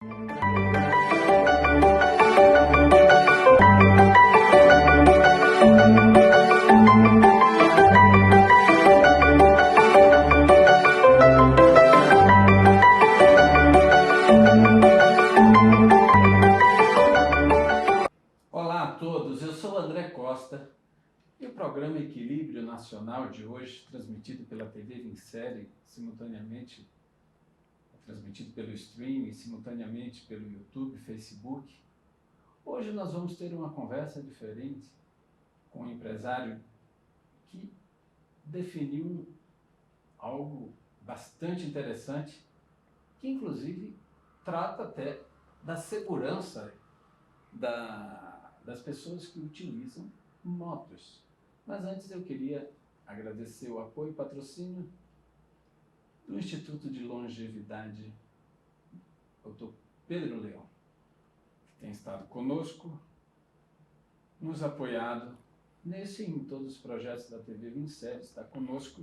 Olá a todos, eu sou André Costa e o programa Equilíbrio Nacional de hoje, transmitido pela TV Vincere, simultaneamente transmitido pelo streaming, simultaneamente pelo YouTube, Facebook. Hoje nós vamos ter uma conversa diferente com um empresário que definiu algo bastante interessante, que inclusive trata até da segurança das pessoas que utilizam motos. Mas antes eu queria agradecer o apoio e patrocínio do Instituto de Longevidade, Dr. Pedro Leão, que tem estado conosco, nos apoiado nesse e em todos os projetos da TV Vincere, está conosco.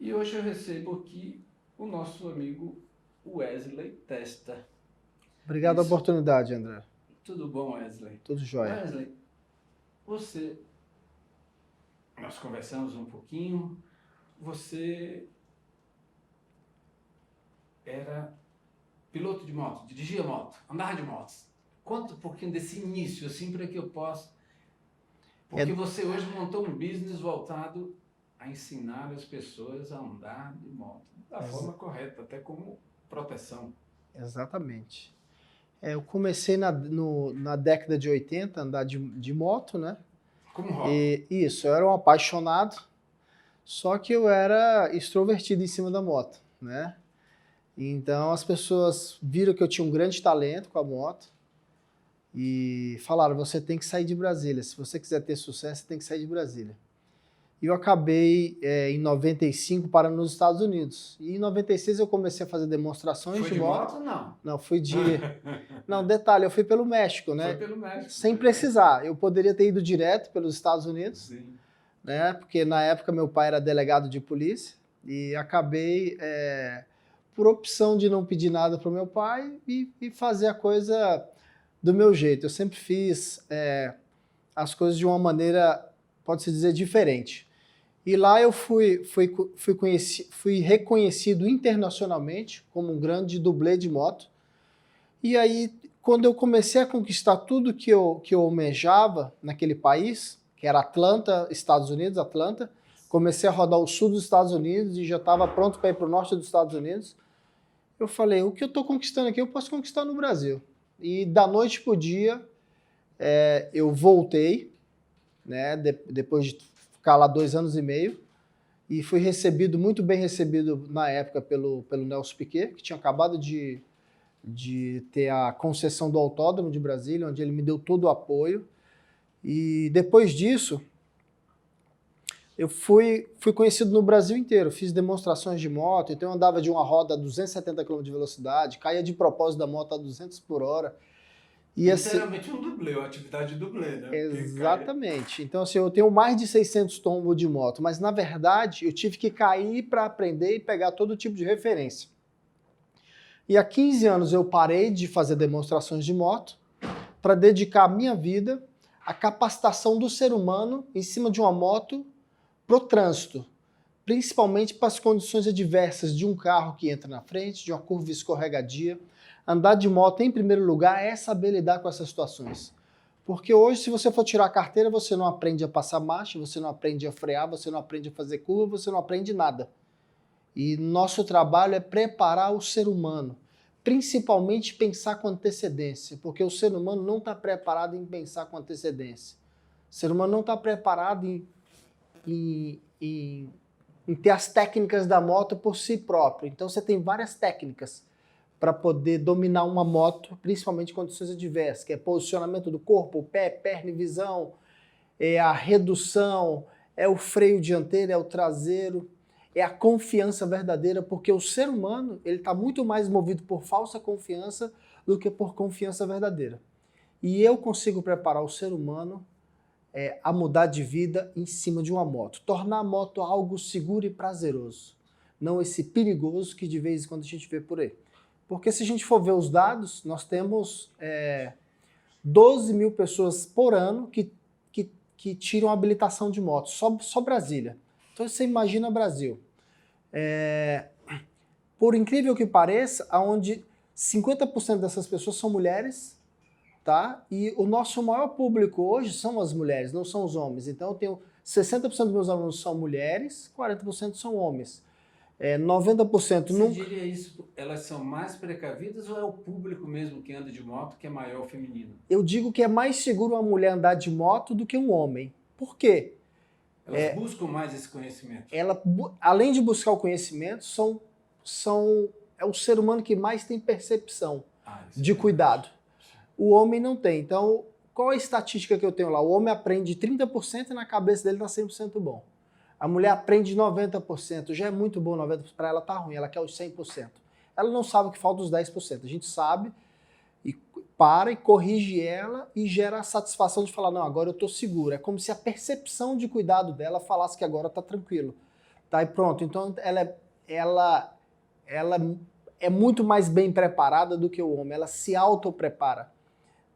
E hoje eu recebo aqui o nosso amigo Wesley Testa. Obrigado pela oportunidade, André. Tudo bom, Wesley? Tudo jóia. Wesley, nós conversamos um pouquinho, você era piloto de moto, dirigia moto, andava de motos. Conta um pouquinho desse início, assim, para que eu possa... Porque você hoje montou um business voltado a ensinar as pessoas a andar de moto, da forma correta, até como proteção. Exatamente. Eu comecei na década de 80 a andar de moto, né? Como hobby? Isso, eu era um apaixonado, só que eu era extrovertido em cima da moto, né? Então as pessoas viram que eu tinha um grande talento com a moto e falaram, você tem que sair de Brasília, se você quiser ter sucesso, você tem que sair de Brasília. E eu acabei, em 95, parando nos Estados Unidos. E em 96 eu comecei a fazer demonstrações de moto. Foi de moto, não? Não, fui de... Não, detalhe, eu fui pelo México, né? Foi pelo México. Sem precisar. Eu poderia ter ido direto pelos Estados Unidos, sim, né? Porque na época meu pai era delegado de polícia e acabei, por opção de não pedir nada para o meu pai e fazer a coisa do meu jeito. Eu sempre fiz as coisas de uma maneira, pode-se dizer, diferente. E lá eu fui reconhecido internacionalmente como um grande dublê de moto. E aí, quando eu comecei a conquistar tudo que eu almejava naquele país, que era Atlanta, Estados Unidos, Atlanta, comecei a rodar o sul dos Estados Unidos e já estava pronto para ir para o norte dos Estados Unidos, eu falei, o que eu estou conquistando aqui eu posso conquistar no Brasil. E da noite para o dia, eu voltei, né, depois de ficar lá 2 anos e meio, e fui muito bem recebido na época pelo Nelson Piquet, que tinha acabado de ter a concessão do Autódromo de Brasília, onde ele me deu todo o apoio. E depois disso, eu fui conhecido no Brasil inteiro, fiz demonstrações de moto, então eu andava de uma roda a 270 km de velocidade, caía de propósito da moto a 200 por hora. E literalmente um dublê, uma atividade de dublê, né? Exatamente. Então, assim, eu tenho mais de 600 tombos de moto, mas, na verdade, eu tive que cair para aprender e pegar todo tipo de referência. E há 15 anos eu parei de fazer demonstrações de moto para dedicar a minha vida à capacitação do ser humano em cima de uma moto para o trânsito, principalmente para as condições adversas de um carro que entra na frente, de uma curva escorregadia. Andar de moto, em primeiro lugar, é saber lidar com essas situações. Porque hoje, se você for tirar a carteira, você não aprende a passar marcha, você não aprende a frear, você não aprende a fazer curva, você não aprende nada. E nosso trabalho é preparar o ser humano, principalmente pensar com antecedência, porque o ser humano não está preparado em pensar com antecedência. O ser humano não está preparado em ter as técnicas da moto por si próprio. Então você tem várias técnicas para poder dominar uma moto, principalmente em condições adversas, que é posicionamento do corpo, pé, perna e visão, é a redução, é o freio dianteiro, é o traseiro, é a confiança verdadeira, porque o ser humano ele está muito mais movido por falsa confiança do que por confiança verdadeira. E eu consigo preparar o ser humano a mudar de vida em cima de uma moto, tornar a moto algo seguro e prazeroso, não esse perigoso que de vez em quando a gente vê por aí. Porque se a gente for ver os dados, nós temos 12 mil pessoas por ano que tiram habilitação de moto, só Brasília. Então você imagina Brasil. Por incrível que pareça, onde 50% dessas pessoas são mulheres, tá? E o nosso maior público hoje são as mulheres, não são os homens. Então eu tenho 60% dos meus alunos são mulheres, 40% são homens. 90% Você nunca. diria isso, elas são mais precavidas ou é o público mesmo que anda de moto que é maior feminino? Eu digo que é mais seguro uma mulher andar de moto do que um homem. Por quê? Elas buscam mais esse conhecimento. Além de buscar o conhecimento, é o ser humano que mais tem percepção de cuidado. O homem não tem. Então, qual a estatística que eu tenho lá? O homem aprende 30% e na cabeça dele está 100% bom. A mulher aprende 90%, já é muito bom 90%, para ela tá ruim, ela quer os 100%. Ela não sabe que falta os 10%. A gente sabe e para e corrige ela e gera a satisfação de falar, não, agora eu tô seguro. É como se a percepção de cuidado dela falasse que agora tá tranquilo. Tá, e pronto. Então ela é muito mais bem preparada do que o homem, ela se auto-prepara.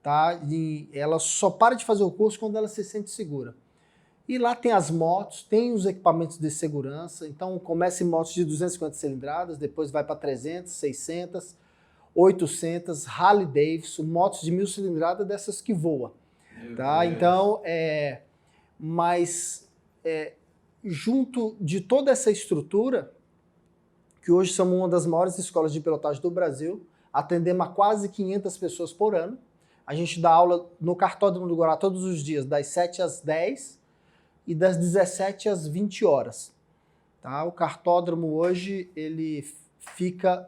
Tá? E ela só para de fazer o curso quando ela se sente segura. E lá tem as motos, tem os equipamentos de segurança, então começa em motos de 250 cilindradas, depois vai para 300, 600, 800, Harley Davidson, motos de 1000 cilindradas dessas que voam. Tá? Então, junto de toda essa estrutura, que hoje somos uma das maiores escolas de pilotagem do Brasil, atendemos a quase 500 pessoas por ano. A gente dá aula no Cartódromo do Guará todos os dias, das 7 às 10 e das 17 às 20 horas. Tá? O cartódromo hoje, ele fica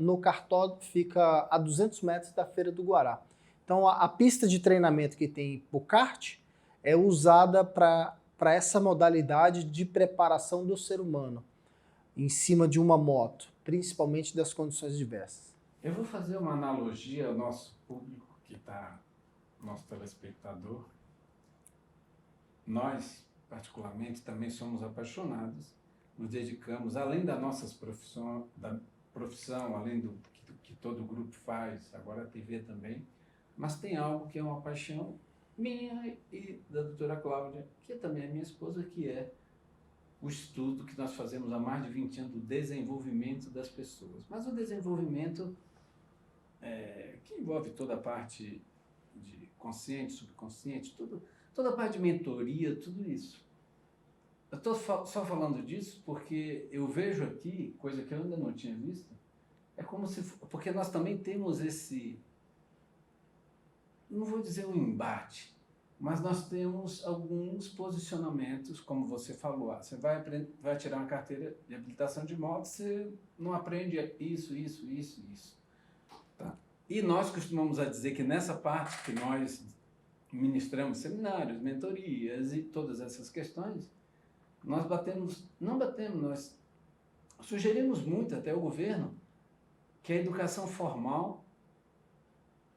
a 200 metros da Feira do Guará. Então a pista de treinamento que tem o kart é usada para essa modalidade de preparação do ser humano em cima de uma moto, principalmente das condições diversas. Eu vou fazer uma analogia ao nosso público que está, nosso telespectador. Nós, particularmente, também somos apaixonados, nos dedicamos, além da nossa profissão, além do que todo grupo faz, agora a TV também, mas tem algo que é uma paixão minha e da doutora Cláudia, que também é minha esposa, que é o estudo que nós fazemos há mais de 20 anos do desenvolvimento das pessoas. Mas o desenvolvimento que envolve toda a parte de consciente, subconsciente, toda a parte de mentoria, tudo isso. Eu estou só falando disso porque eu vejo aqui, coisa que eu ainda não tinha visto, é como se... Porque nós também temos esse... Não vou dizer um embate, mas nós temos alguns posicionamentos, como você falou. Você vai tirar uma carteira de habilitação de moto, você não aprende isso. Tá? E nós costumamos a dizer que nessa parte que nós ministramos seminários, mentorias e todas essas questões, nós nós sugerimos muito até o governo que a educação formal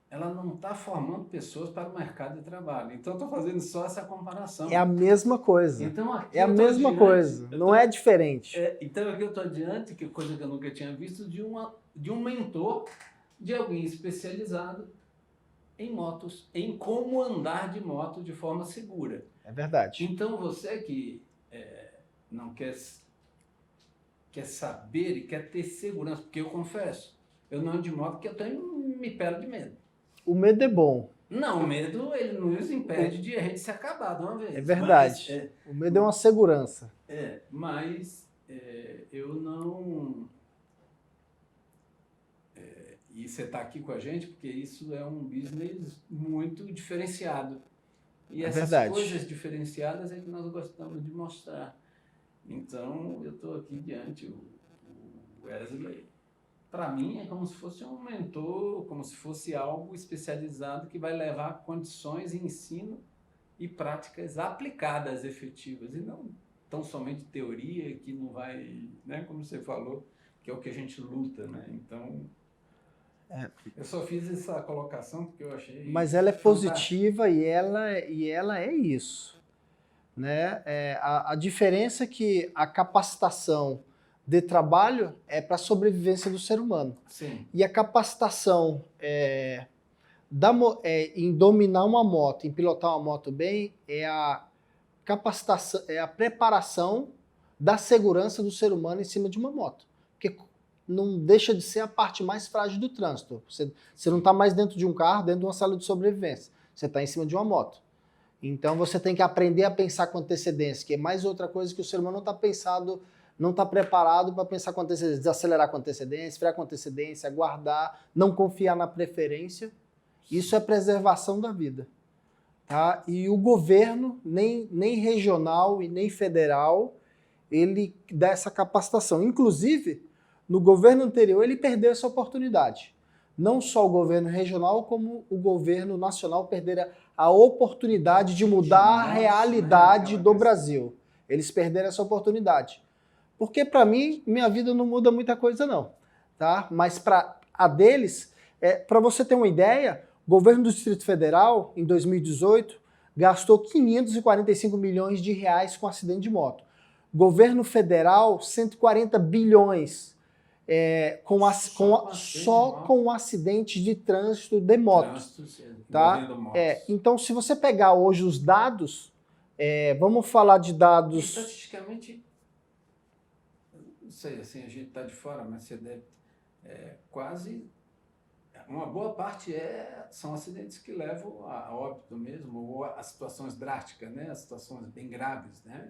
ela não está formando pessoas para o mercado de trabalho. Então, estou fazendo só essa comparação. É a mesma coisa. Então, é a mesma coisa, não é diferente. Então, aqui eu estou diante, que coisa que eu nunca tinha visto, de um mentor, de alguém especializado em motos, em como andar de moto de forma segura. É verdade. Então, você que não quer saber e quer ter segurança, porque eu confesso, eu não ando de moto porque eu me pego de medo. O medo é bom. Não, o medo ele nos impede de a gente se acabar de uma vez. É verdade. O medo é uma segurança. Mas eu não... E você está aqui com a gente porque isso é um business muito diferenciado. E essas coisas diferenciadas é que nós gostamos de mostrar. Então, eu estou aqui diante o Wesley. Para mim, é como se fosse um mentor, como se fosse algo especializado que vai levar condições de ensino e práticas aplicadas, efetivas, e não tão somente teoria que não vai, né, como você falou, que é o que a gente luta, né? Então, eu só fiz essa colocação porque eu achei... Mas ela é positiva e ela é isso. Né? A diferença é que a capacitação de trabalho é para a sobrevivência do ser humano. Sim. E a capacitação em dominar uma moto, em pilotar uma moto bem, é a capacitação, é a preparação da segurança do ser humano em cima de uma moto. Porque não deixa de ser a parte mais frágil do trânsito. Você não está mais dentro de um carro, dentro de uma sala de sobrevivência. Você está em cima de uma moto. Então você tem que aprender a pensar com antecedência, que é mais outra coisa que o ser humano não está preparado para pensar com antecedência, desacelerar com antecedência, frear com antecedência, aguardar, não confiar na preferência. Isso é preservação da vida. Tá? E o governo, nem regional e nem federal, ele dá essa capacitação. Inclusive, no governo anterior, ele perdeu essa oportunidade. Não só o governo regional, como o governo nacional perderam a oportunidade de mudar a realidade do Brasil. Eles perderam essa oportunidade. Porque, para mim, minha vida não muda muita coisa, não. Tá? Mas para a deles, para você ter uma ideia, o governo do Distrito Federal, em 2018, gastou 545 milhões de reais com acidente de moto. Governo federal, 140 bilhões só com acidentes de trânsito de moto. Tá? Então, se você pegar hoje os dados, vamos falar de dados... Estatisticamente, não sei, assim, a gente está de fora, mas você deve... quase... Uma boa parte são acidentes que levam a óbito mesmo, ou a situações drásticas, né? As situações bem graves, né?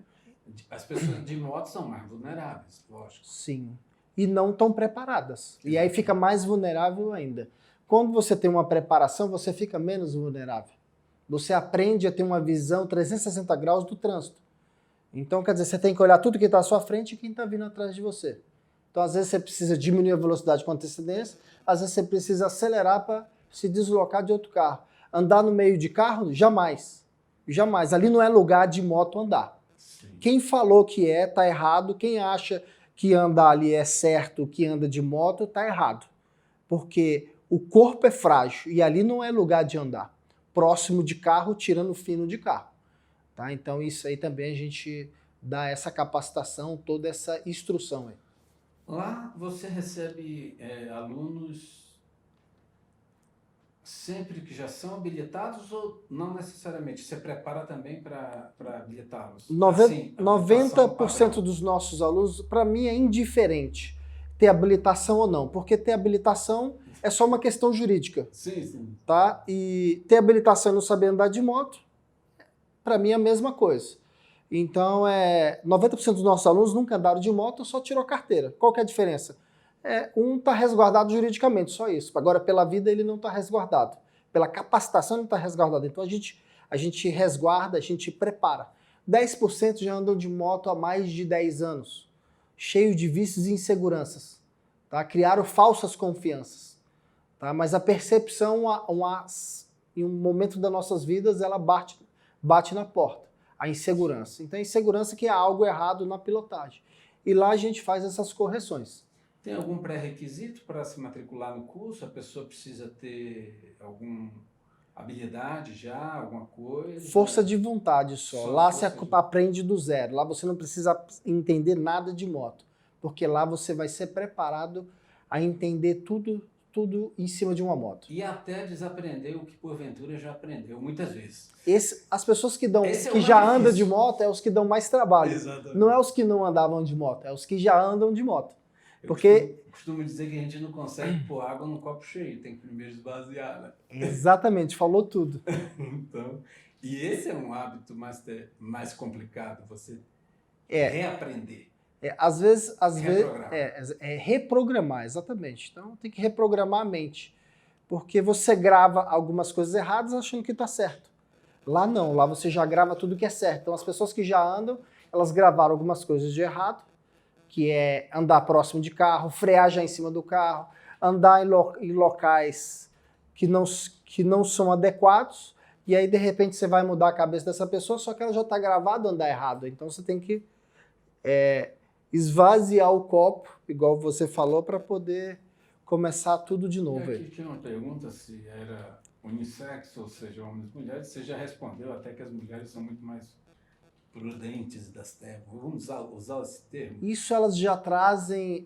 As pessoas de moto são mais vulneráveis, lógico. Sim. E não estão preparadas. E aí fica mais vulnerável ainda. Quando você tem uma preparação, você fica menos vulnerável. Você aprende a ter uma visão 360 graus do trânsito. Então, quer dizer, você tem que olhar tudo que está à sua frente e quem está vindo atrás de você. Então, às vezes, você precisa diminuir a velocidade com antecedência, às vezes, você precisa acelerar para se deslocar de outro carro. Andar no meio de carro? Jamais. Jamais. Ali não é lugar de moto andar. Sim. Quem falou que está errado. Quem acha que andar ali é certo, que anda de moto, está errado. Porque o corpo é frágil e ali não é lugar de andar. Próximo de carro, tirando fino de carro. Tá? Então, isso aí também a gente dá essa capacitação, toda essa instrução aí. Lá você recebe alunos sempre que já são habilitados ou não necessariamente? Você prepara também para habilitá-los? 90% dos nossos alunos, para mim, é indiferente ter habilitação ou não, porque ter habilitação é só uma questão jurídica. Sim. Tá? E ter habilitação e não saber andar de moto, para mim é a mesma coisa. Então, 90% dos nossos alunos nunca andaram de moto, só tirou carteira. Qual que é a diferença? Um está resguardado juridicamente, só isso. Agora, pela vida, ele não está resguardado. Pela capacitação, ele não está resguardado. Então, a gente resguarda, a gente prepara. 10% já andam de moto há mais de 10 anos, cheio de vícios e inseguranças. Tá? Criaram falsas confianças. Tá? Mas a percepção, em um momento das nossas vidas, ela bate na porta. A insegurança. Então, a insegurança que é algo errado na pilotagem. E lá a gente faz essas correções. Tem algum pré-requisito para se matricular no curso? A pessoa precisa ter alguma habilidade já, alguma coisa? Força de vontade só. Lá você aprende do zero. Lá você não precisa entender nada de moto. Porque lá você vai ser preparado a entender tudo em cima de uma moto. E até desaprender o que porventura já aprendeu, muitas vezes. As pessoas que já andam de moto é os que dão mais trabalho. Exatamente. Não é os que não andavam de moto, é os que já andam de moto. Eu costumo dizer que a gente não consegue pôr água no copo cheio, tem que primeiro esvaziar, né? Exatamente, falou tudo. Então, e esse é um hábito mais complicado, você reaprender. Às vezes reprogramar, exatamente. Então tem que reprogramar a mente. Porque você grava algumas coisas erradas achando que está certo. Lá não, lá você já grava tudo que é certo. Então as pessoas que já andam, elas gravaram algumas coisas de errado, que é andar próximo de carro, frear já em cima do carro, andar em locais que não são adequados, e aí de repente você vai mudar a cabeça dessa pessoa, só que ela já está gravada andar errado. Então você tem que esvaziar o copo, igual você falou, para poder começar tudo de novo. Aqui tinha uma pergunta se era unissex, ou seja, homens e mulheres. Você já respondeu até que as mulheres são muito mais prudentes das terras, vamos usar esse termo? Isso elas já trazem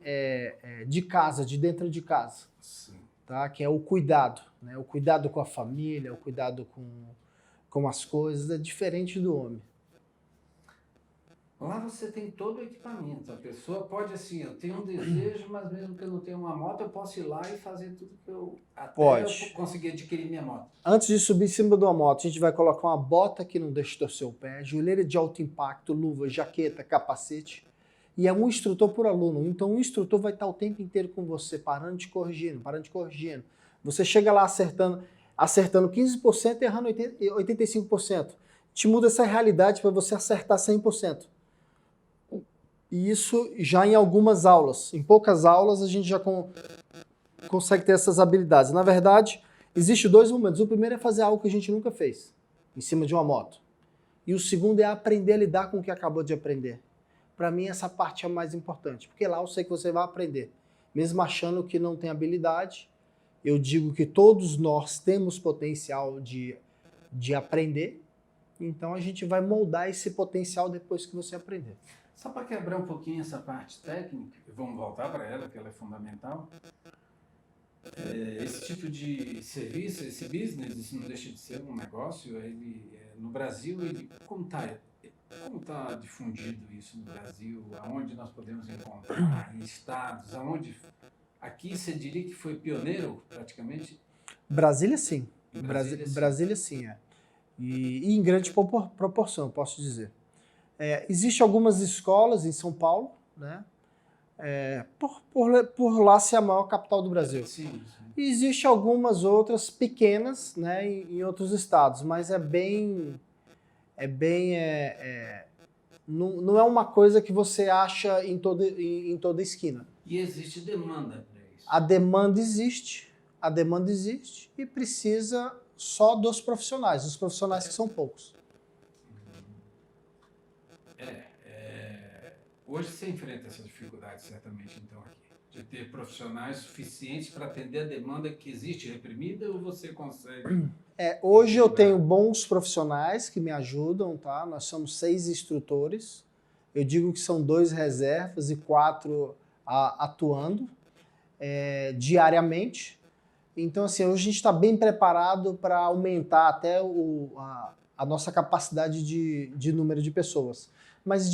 de casa, de dentro de casa, Sim. tá? Que é o cuidado, né? O cuidado com a família, o cuidado com as coisas, é diferente do homem. Lá você tem todo o equipamento. A pessoa pode, assim, eu tenho um desejo, mas mesmo que eu não tenha uma moto, eu posso ir lá e fazer tudo que até eu Pode. conseguir adquirir minha moto. Antes de subir em cima de uma moto, a gente vai colocar uma bota que não deixe torcer o pé, joelheira de alto impacto, luva, jaqueta, capacete. E é um instrutor por aluno. Então o instrutor vai estar o tempo inteiro com você, parando de corrigindo, parando de corrigindo. Você chega lá acertando 15% e errando 85%. Te muda essa realidade para você acertar 100%. E isso já em algumas aulas. Em poucas aulas a gente já consegue ter essas habilidades. Na verdade, existem dois momentos. O primeiro é fazer algo que a gente nunca fez, em cima de uma moto. E o segundo é aprender a lidar com o que acabou de aprender. Para mim, essa parte é a mais importante, porque lá eu sei que você vai aprender. Mesmo achando que não tem habilidade, eu digo que todos nós temos potencial de aprender, então a gente vai moldar esse potencial depois que você aprender. Só para quebrar um pouquinho essa parte técnica, vamos voltar para ela, que ela é fundamental. Esse tipo de serviço, esse business, isso não deixa de ser um negócio. No Brasil, como está difundido isso no Brasil? Aonde nós podemos encontrar? Em estados? Aqui você diria que foi pioneiro, praticamente? Brasília, sim. Brasília, sim, é. E em grande proporção, posso dizer. Existem algumas escolas em São Paulo, né? Por lá ser a maior capital do Brasil. Sim. E existem algumas outras pequenas, né, em outros estados, mas não é uma coisa que você acha em toda esquina. E existe demanda para isso? A demanda existe e precisa só dos profissionais, os profissionais que são poucos. Hoje você enfrenta essa dificuldade, certamente, então, aqui, de ter profissionais suficientes para atender a demanda que existe reprimida, ou você consegue? Hoje eu tenho bons profissionais que me ajudam, tá? Nós somos 6 instrutores. Eu digo que são 2 reservas e 4 atuando diariamente. Então, assim, hoje a gente está bem preparado para aumentar até a nossa capacidade de número de pessoas. Mas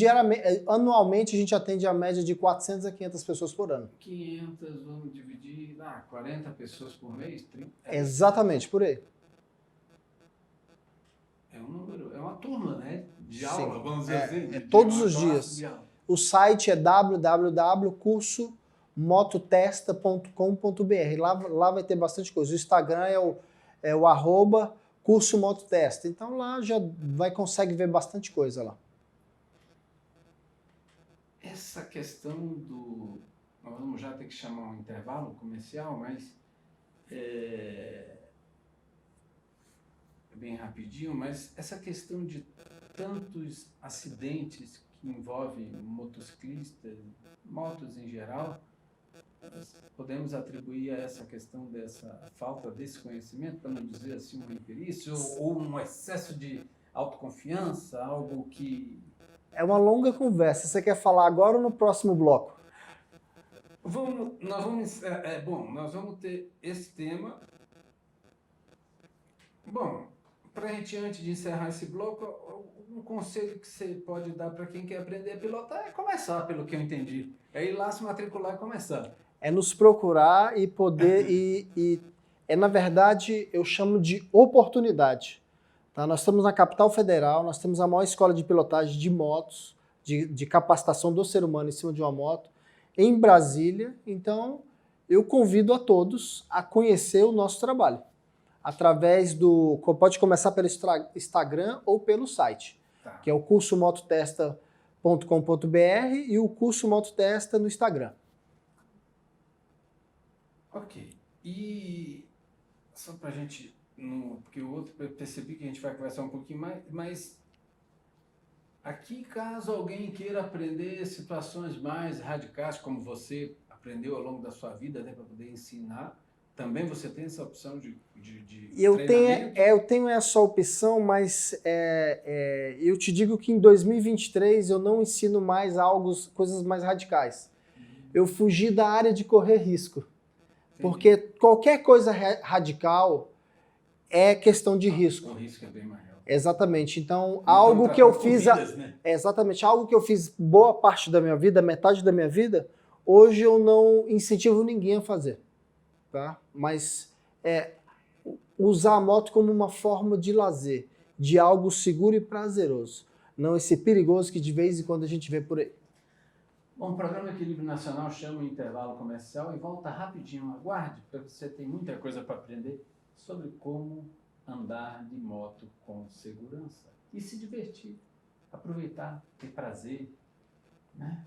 anualmente a gente atende a média de 400 a 500 pessoas por ano. 500, vamos dividir, 40 pessoas por mês? 30? Exatamente, por aí. É um número, é uma turma, né? De Sim, aula, vamos dizer assim. todos os dias. O site é www.cursomototesta.com.br. Lá vai ter bastante coisa. O Instagram é o @cursomototesta. Então lá já consegue ver bastante coisa lá. Essa questão nós vamos já ter que chamar um intervalo comercial, mas bem rapidinho, mas essa questão de tantos acidentes que envolvem motociclistas, motos em geral, podemos atribuir a essa questão dessa falta desse conhecimento, para não dizer assim uma imperícia, ou um excesso de autoconfiança, algo que... É uma longa conversa. Você quer falar agora ou no próximo bloco? Nós vamos ter esse tema. Bom, para a gente, antes de encerrar esse bloco, um conselho que você pode dar para quem quer aprender a pilotar é começar, pelo que eu entendi. É ir lá se matricular e começar. É nos procurar e poder... na verdade, eu chamo de oportunidade. Tá? Nós estamos na capital federal, nós temos a maior escola de pilotagem de motos, de capacitação do ser humano em cima de uma moto, em Brasília. Então, eu convido a todos a conhecer o nosso trabalho. Pode começar pelo Instagram ou pelo site, que é o cursomototesta.com.br e o Curso Mototesta no Instagram. Ok. E só para a gente... porque o outro eu percebi que a gente vai conversar um pouquinho mais, mas aqui, caso alguém queira aprender situações mais radicais, como você aprendeu ao longo da sua vida, né, para poder ensinar, também você tem essa opção de Eu treinamento? eu tenho essa opção, mas eu te digo que em 2023 eu não ensino mais coisas mais radicais. Eu fugi da área de correr risco. Entendi. Porque qualquer coisa radical é questão de risco. O risco é bem maior. Exatamente. Então, Não algo que eu fiz. Vidas, né? Exatamente, algo que eu fiz boa parte da minha vida, metade da minha vida, hoje eu não incentivo ninguém a fazer. Tá? Mas usar a moto como uma forma de lazer, de algo seguro e prazeroso. Não esse perigoso que de vez em quando a gente vê por aí. Bom, o programa Equilíbrio Nacional chama o intervalo comercial e volta rapidinho. Aguarde, porque você tem muita coisa para aprender sobre como andar de moto com segurança e se divertir, aproveitar, ter prazer, né?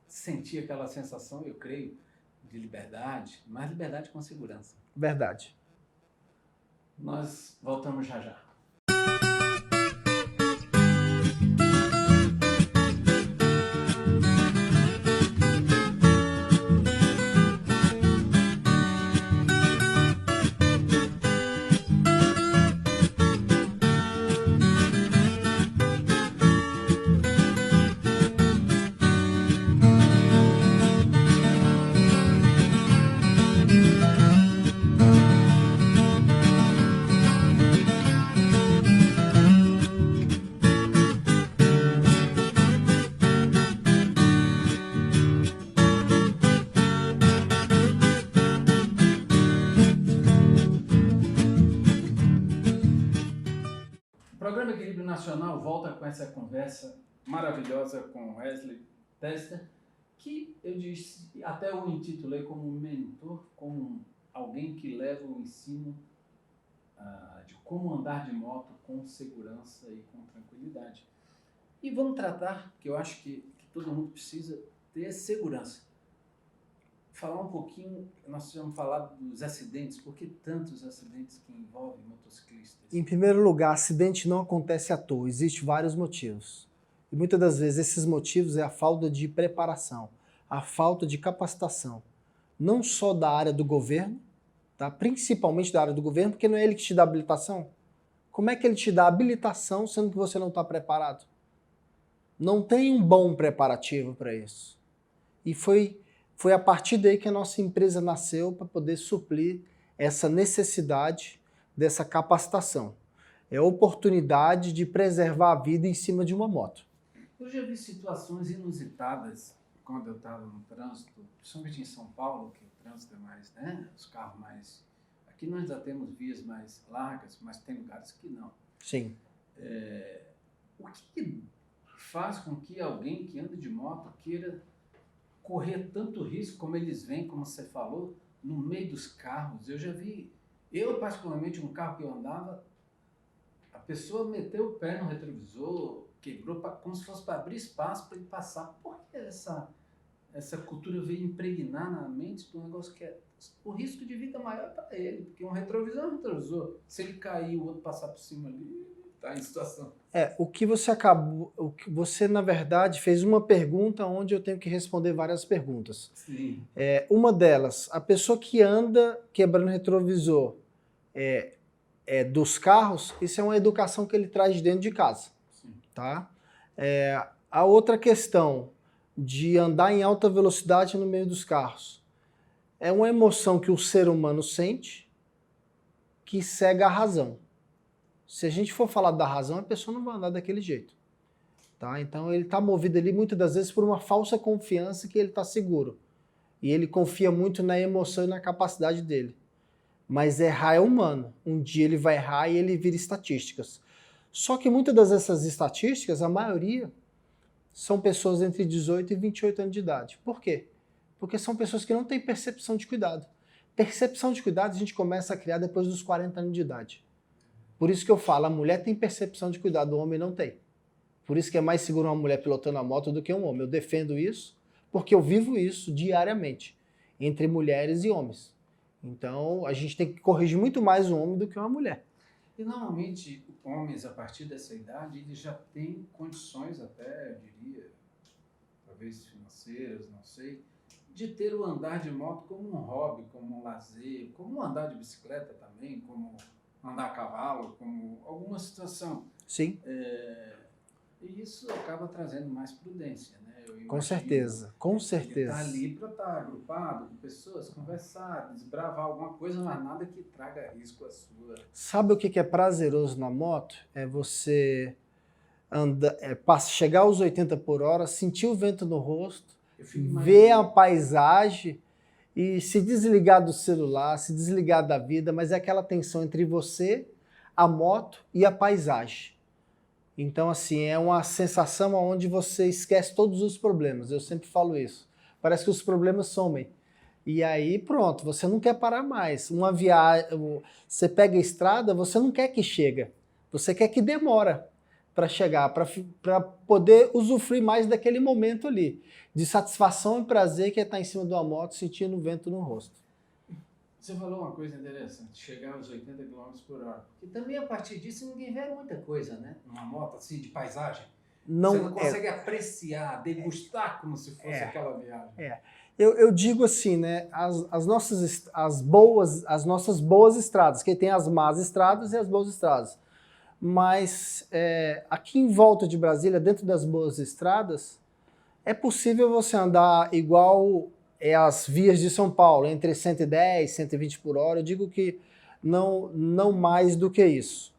Sentir aquela sensação, eu creio, de liberdade, mas liberdade com segurança. Verdade. Nós voltamos já já. O programa Equilíbrio Nacional volta com essa conversa maravilhosa com Wesley Tester, que eu disse, até eu intitulei como mentor, como alguém que leva o ensino de como andar de moto com segurança e com tranquilidade. E vamos tratar, que eu acho que todo mundo precisa ter segurança. Falar um pouquinho, nós vamos falar dos acidentes, por que tantos acidentes que envolvem motociclistas? Em primeiro lugar, acidente não acontece à toa, existem vários motivos. E muitas das vezes esses motivos é a falta de preparação, a falta de capacitação. Não só da área do governo, tá? Principalmente da área do governo, porque não é ele que te dá habilitação. Como é que ele te dá habilitação sendo que você não está preparado? Não tem um bom preparativo para isso. E foi a partir daí que a nossa empresa nasceu para poder suprir essa necessidade dessa capacitação. É a oportunidade de preservar a vida em cima de uma moto. Eu já vi situações inusitadas quando eu estava no trânsito, principalmente em São Paulo, que o trânsito é mais, né? Os carros mais... Aqui nós já temos vias mais largas, mas tem lugares que não. Sim. O que faz com que alguém que anda de moto queira correr tanto risco como eles vêm, como você falou, no meio dos carros? Eu já vi, particularmente, um carro que eu andava, a pessoa meteu o pé no retrovisor, quebrou como se fosse para abrir espaço para ele passar. Por que essa cultura veio impregnar na mente do negócio que o risco de vida maior para ele? Porque um retrovisor é um retrovisor. Se ele cair e o outro passar por cima ali, está em situação. Você, na verdade, fez uma pergunta onde eu tenho que responder várias perguntas. Sim. Uma delas, a pessoa que anda quebrando retrovisor dos carros, isso é uma educação que ele traz de dentro de casa. Sim. Tá? A outra questão de andar em alta velocidade no meio dos carros é uma emoção que o ser humano sente que cega a razão. Se a gente for falar da razão, a pessoa não vai andar daquele jeito. Tá? Então ele está movido ali muitas das vezes por uma falsa confiança que ele está seguro. E ele confia muito na emoção e na capacidade dele. Mas errar é humano. Um dia ele vai errar e ele vira estatísticas. Só que muitas dessas estatísticas, a maioria, são pessoas entre 18 e 28 anos de idade. Por quê? Porque são pessoas que não têm percepção de cuidado. Percepção de cuidado a gente começa a criar depois dos 40 anos de idade. Por isso que eu falo, a mulher tem percepção de cuidado, o homem não tem. Por isso que é mais seguro uma mulher pilotando a moto do que um homem. Eu defendo isso porque eu vivo isso diariamente, entre mulheres e homens. Então, a gente tem que corrigir muito mais um homem do que uma mulher. E normalmente, homens a partir dessa idade, eles já têm condições até, eu diria, talvez financeiras, não sei, de ter o andar de moto como um hobby, como um lazer, como andar de bicicleta também, como andar a cavalo, como alguma situação. Sim. E isso acaba trazendo mais prudência, né? Com certeza, com Ele certeza. está ali para estar agrupado com pessoas, conversar, desbravar alguma coisa, mas nada que traga risco à sua. Sabe o que é prazeroso na moto? É você chegar aos 80 por hora, sentir o vento no rosto, ver a paisagem e se desligar do celular, se desligar da vida, mas é aquela tensão entre você, a moto e a paisagem. Então, assim, é uma sensação onde você esquece todos os problemas. Eu sempre falo isso. Parece que os problemas somem. E aí, pronto, você não quer parar mais. Uma viagem, você pega a estrada, você não quer que chegue. Você quer que demora para chegar, para poder usufruir mais daquele momento ali, de satisfação e prazer que é estar em cima de uma moto, sentindo o vento no rosto. Você falou uma coisa interessante, chegar aos 80 km por hora. Porque também a partir disso ninguém vê muita coisa, né? Numa moto assim, de paisagem. Você não consegue apreciar, degustar como se fosse aquela viagem. Eu digo assim, né? As nossas boas estradas, que tem as más estradas e as boas estradas. Mas aqui em volta de Brasília, dentro das boas estradas, é possível você andar igual as vias de São Paulo, entre 110 e 120 por hora. Eu digo que não mais do que isso.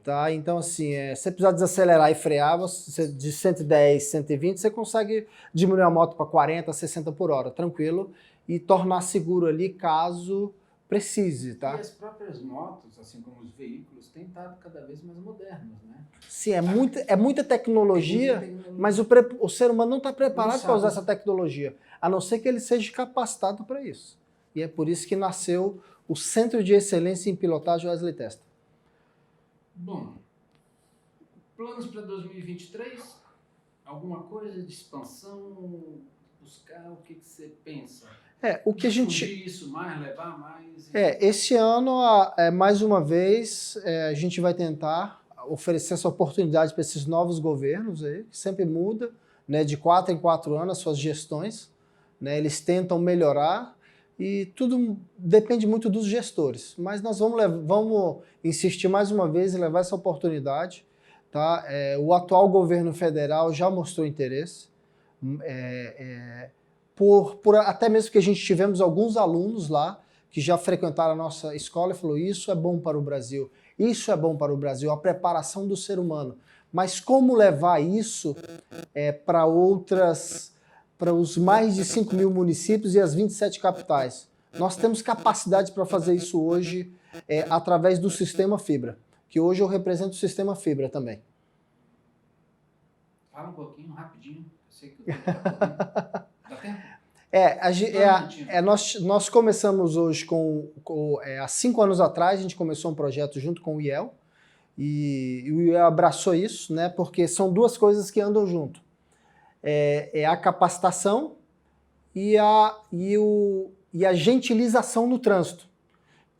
Tá? Então, assim, se você precisar desacelerar e frear, de 110, 120, você consegue diminuir a moto para 40, 60 por hora, tranquilo, e tornar seguro ali caso precise, tá? E as próprias motos, assim como os veículos, têm estado cada vez mais modernos, né? Sim, é muita tecnologia, mas o ser humano não está preparado para usar essa tecnologia, a não ser que ele seja capacitado para isso. E é por isso que nasceu o Centro de Excelência em Pilotagem Wesley Testa. Bom, planos para 2023? Alguma coisa de expansão? Buscar? O que você pensa? O que a gente... isso mais, levar mais... Esse ano, mais uma vez, a gente vai tentar oferecer essa oportunidade para esses novos governos aí, que sempre muda, né, de 4 em 4 anos as suas gestões, né, eles tentam melhorar e tudo depende muito dos gestores, mas nós vamos insistir mais uma vez em levar essa oportunidade, tá? O atual governo federal já mostrou interesse, até mesmo que a gente tivemos alguns alunos lá que já frequentaram a nossa escola e falou: isso é bom para o Brasil, isso é bom para o Brasil, a preparação do ser humano. Mas como levar isso para os mais de 5 mil municípios e as 27 capitais? Nós temos capacidade para fazer isso hoje através do Sistema Fibra, que hoje eu represento o Sistema Fibra também. Fala um pouquinho, rapidinho, eu sei que eu tenho nós começamos hoje há 5 anos atrás, a gente começou um projeto junto com o IEL, e o IEL abraçou isso, né, porque são duas coisas que andam junto. A capacitação e a gentilização no trânsito,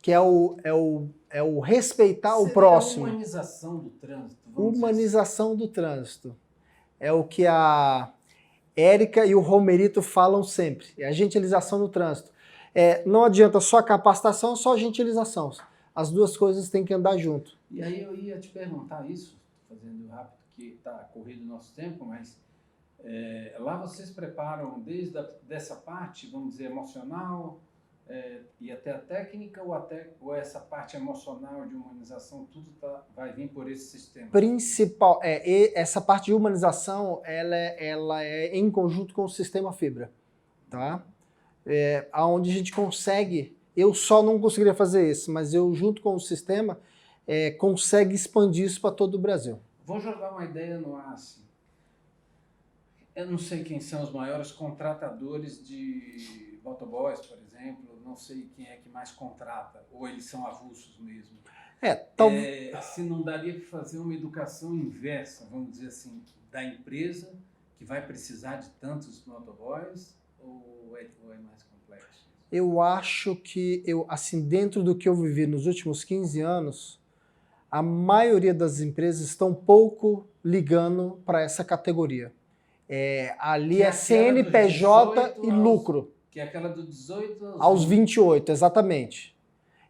que é o respeitar o próximo. A humanização do trânsito. Humanização do trânsito. É o que a Érica e o Romerito falam sempre, é a gentilização no trânsito. Não adianta só a capacitação, só a gentilização. As duas coisas têm que andar junto. E aí eu ia te perguntar isso, fazendo rápido, que está corrido o nosso tempo, mas lá vocês preparam desde dessa parte, vamos dizer, emocional, e até a técnica, ou essa parte emocional de humanização, tudo vai vir por esse sistema? Essa parte de humanização, ela é em conjunto com o Sistema Fibra, tá? Onde a gente consegue, eu só não conseguiria fazer isso, mas eu junto com o sistema, consegue expandir isso para todo o Brasil. Vou jogar uma ideia no ar, assim. Eu não sei quem são os maiores contratadores de motoboys, por exemplo, não sei quem é que mais contrata, ou eles são avulsos mesmo. Se não daria para fazer uma educação inversa, vamos dizer assim, da empresa que vai precisar de tantos motoboys, ou é mais complexo? Eu acho que, assim, dentro do que eu vivi nos últimos 15 anos, a maioria das empresas estão pouco ligando para essa categoria. Ali é CNPJ e lucro. que é aquela do 18 aos 28, exatamente.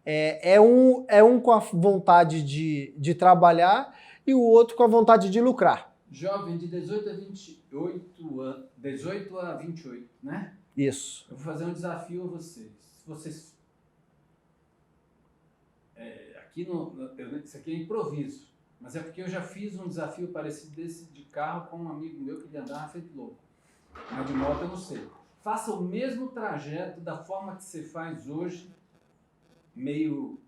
É um com a vontade de trabalhar e o outro com a vontade de lucrar. Jovem de 18 a 28 anos, 18 a 28, né? Isso. Eu vou fazer um desafio a vocês. Aqui isso aqui é improviso, mas é porque eu já fiz um desafio parecido desse de carro com um amigo meu que ele andava feito louco. Mas de moto eu não sei. Faça o mesmo trajeto da forma que você faz hoje, meio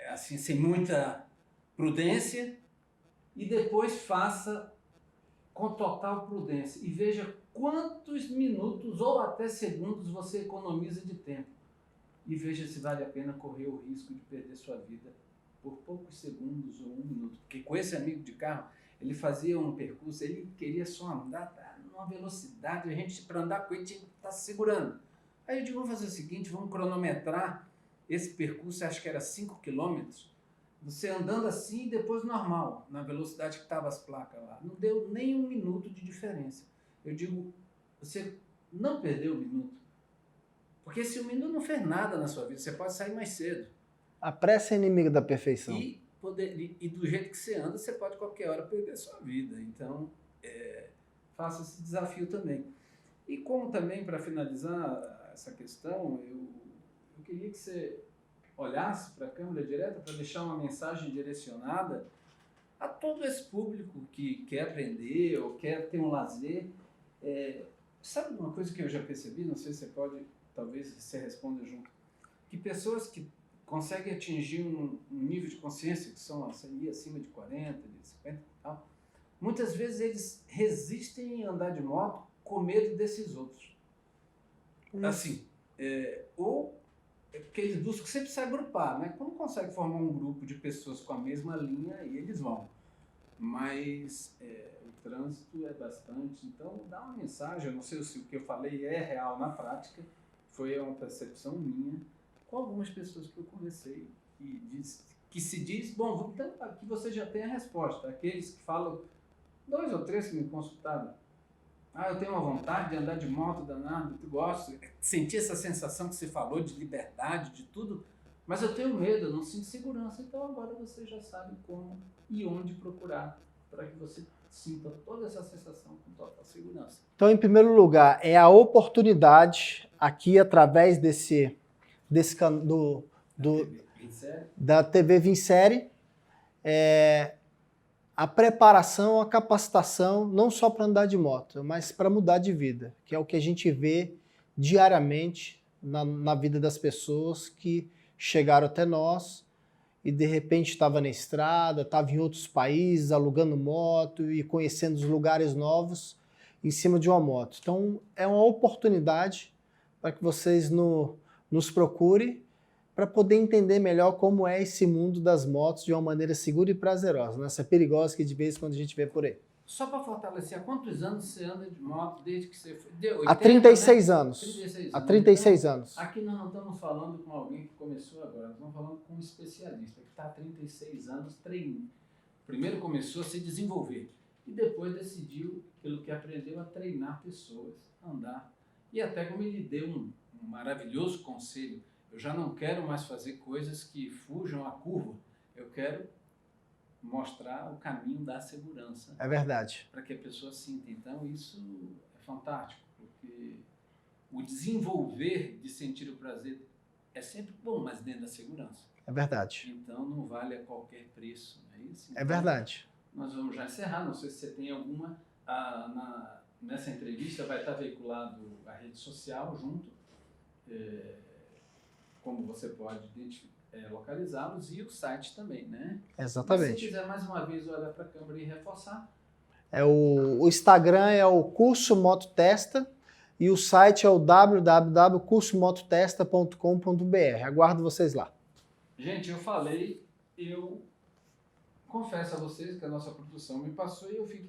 assim, sem muita prudência, e depois faça com total prudência e veja quantos minutos ou até segundos você economiza de tempo. E veja se vale a pena correr o risco de perder sua vida por poucos segundos ou um minuto. Porque com esse amigo de carro, ele fazia um percurso, ele queria só andar numa velocidade, a gente, para andar com ele, tinha que estar segurando. Aí eu digo, vamos fazer o seguinte, vamos cronometrar esse percurso, acho que era 5 quilômetros, você andando assim e depois normal, na velocidade que estavam as placas lá. Não deu nem um minuto de diferença. Eu digo, você não perdeu um minuto. Porque esse um minuto não fez nada na sua vida, você pode sair mais cedo. A pressa é inimiga da perfeição. E do jeito que você anda, você pode qualquer hora perder a sua vida. Então, faça esse desafio também. E como também, para finalizar essa questão, eu queria que você olhasse para a câmera direta para deixar uma mensagem direcionada a todo esse público que quer aprender ou quer ter um lazer. Sabe uma coisa que eu já percebi, não sei se você pode, talvez você responda junto, que pessoas que conseguem atingir um nível de consciência que são acima de 40, de 50 e tal, muitas vezes eles resistem em andar de moto com medo desses outros. Assim, ou porque eles buscam sempre se agrupar, né? Quando consegue formar um grupo de pessoas com a mesma linha, aí eles vão. Mas o trânsito é bastante, então dá uma mensagem, eu não sei se o que eu falei é real na prática, foi uma percepção minha, com algumas pessoas que eu conversei, que se diz, bom, então aqui você já tem a resposta, aqueles que falam, 2 ou 3 que me consultaram, eu tenho uma vontade de andar de moto danado, tu gosta, sentir essa sensação que você falou de liberdade, de tudo, mas eu tenho medo, eu não sinto segurança, então agora você já sabe como e onde procurar para que você sinta toda essa sensação com total segurança. Então, em primeiro lugar, é a oportunidade aqui através da TV Vincere, a preparação, a capacitação, não só para andar de moto, mas para mudar de vida, que é o que a gente vê diariamente na vida das pessoas que chegaram até nós e de repente estava na estrada, estava em outros países, alugando moto e conhecendo os lugares novos em cima de uma moto. Então é uma oportunidade para que vocês nos procurem para poder entender melhor como é esse mundo das motos de uma maneira segura e prazerosa, né? Essa perigosa que de vez em quando a gente vê por aí. Só para fortalecer, há quantos anos você anda de moto desde que você foi? De 80, há 36 né? anos. 36 anos. Há 36 então, anos. Aqui nós não estamos falando com alguém que começou agora, nós estamos falando com um especialista que está há 36 anos treinando. Primeiro começou a se desenvolver e depois decidiu, pelo que aprendeu, a treinar pessoas, a andar. E até como ele deu um maravilhoso conselho, eu já não quero mais fazer coisas que fujam à curva, eu quero mostrar o caminho da segurança. É verdade. Para que a pessoa sinta. Então, isso é fantástico, porque o desenvolver de sentir o prazer é sempre bom, mas dentro da segurança. É verdade. Então, não vale a qualquer preço, não é isso? Então, é verdade. Nós vamos já encerrar, não sei se você tem alguma... nessa entrevista vai estar veiculado a rede social junto, como você pode localizá-los, e o site também, né? Exatamente. Se quiser mais uma vez olhar para a câmera e reforçar. O Instagram é o Curso Moto Testa e o site é o www.cursomototesta.com.br. Aguardo vocês lá. Gente, eu confesso a vocês que a nossa produção me passou e eu fiz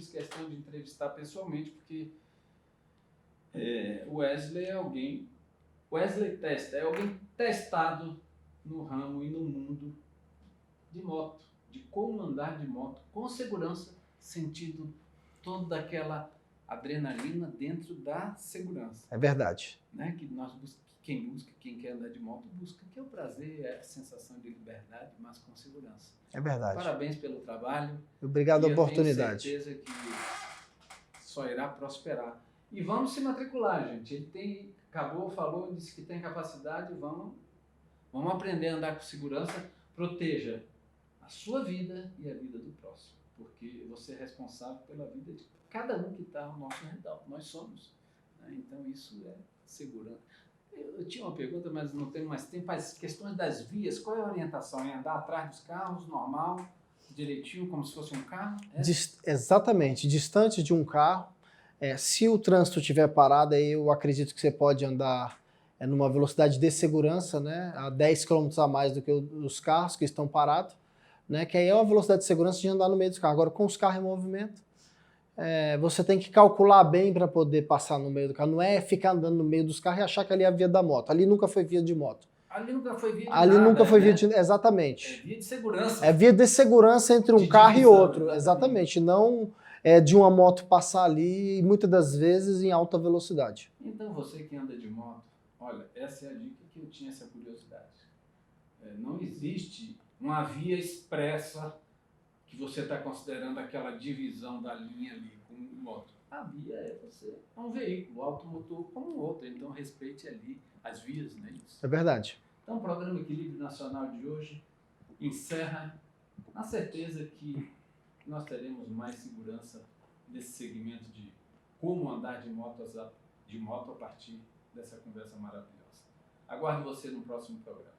questão de entrevistar pessoalmente, porque Wesley Testa é alguém testado no ramo e no mundo de moto, de como andar de moto com segurança, sentindo toda aquela adrenalina dentro da segurança. É verdade. Né? Que quem quer andar de moto busca, que é o prazer, é a sensação de liberdade, mas com segurança. É verdade. Parabéns pelo trabalho. Obrigado pela oportunidade. Eu tenho certeza que só irá prosperar. E vamos se matricular, gente. Ele falou, disse que tem capacidade, vamos aprender a andar com segurança. Proteja a sua vida e a vida do próximo, porque você é responsável pela vida de cada um que está ao nosso redor. Nós somos. Né? Então isso é segurança. Eu tinha uma pergunta, mas não tenho mais tempo. As questões das vias, qual é a orientação? É andar atrás dos carros, normal, direitinho, como se fosse um carro? Exatamente, distante de um carro. Se o trânsito estiver parado, aí eu acredito que você pode andar numa velocidade de segurança, né, a 10 km a mais do que os carros que estão parados, né, que aí é uma velocidade de segurança de andar no meio dos carros. Agora, com os carros em movimento, você tem que calcular bem para poder passar no meio do carro. Não é ficar andando no meio dos carros e achar que ali é a via da moto. Ali nunca foi via de moto. Ali nunca foi via de Ali nada, nunca foi né? via de... Exatamente. É via de segurança. É via de segurança entre um carro divisão, e outro. Exatamente. Não de uma moto passar ali, e muitas das vezes em alta velocidade. Então, você que anda de moto, olha, essa é a dica que eu tinha essa curiosidade. Não existe uma via expressa que você está considerando aquela divisão da linha ali com moto. A via é um veículo, automotor como um outro, então respeite ali as vias, não é isso? É verdade. Então, o programa Equilíbrio Nacional de hoje encerra na certeza que nós teremos mais segurança nesse segmento de como andar de moto a partir dessa conversa maravilhosa. Aguardo você no próximo programa.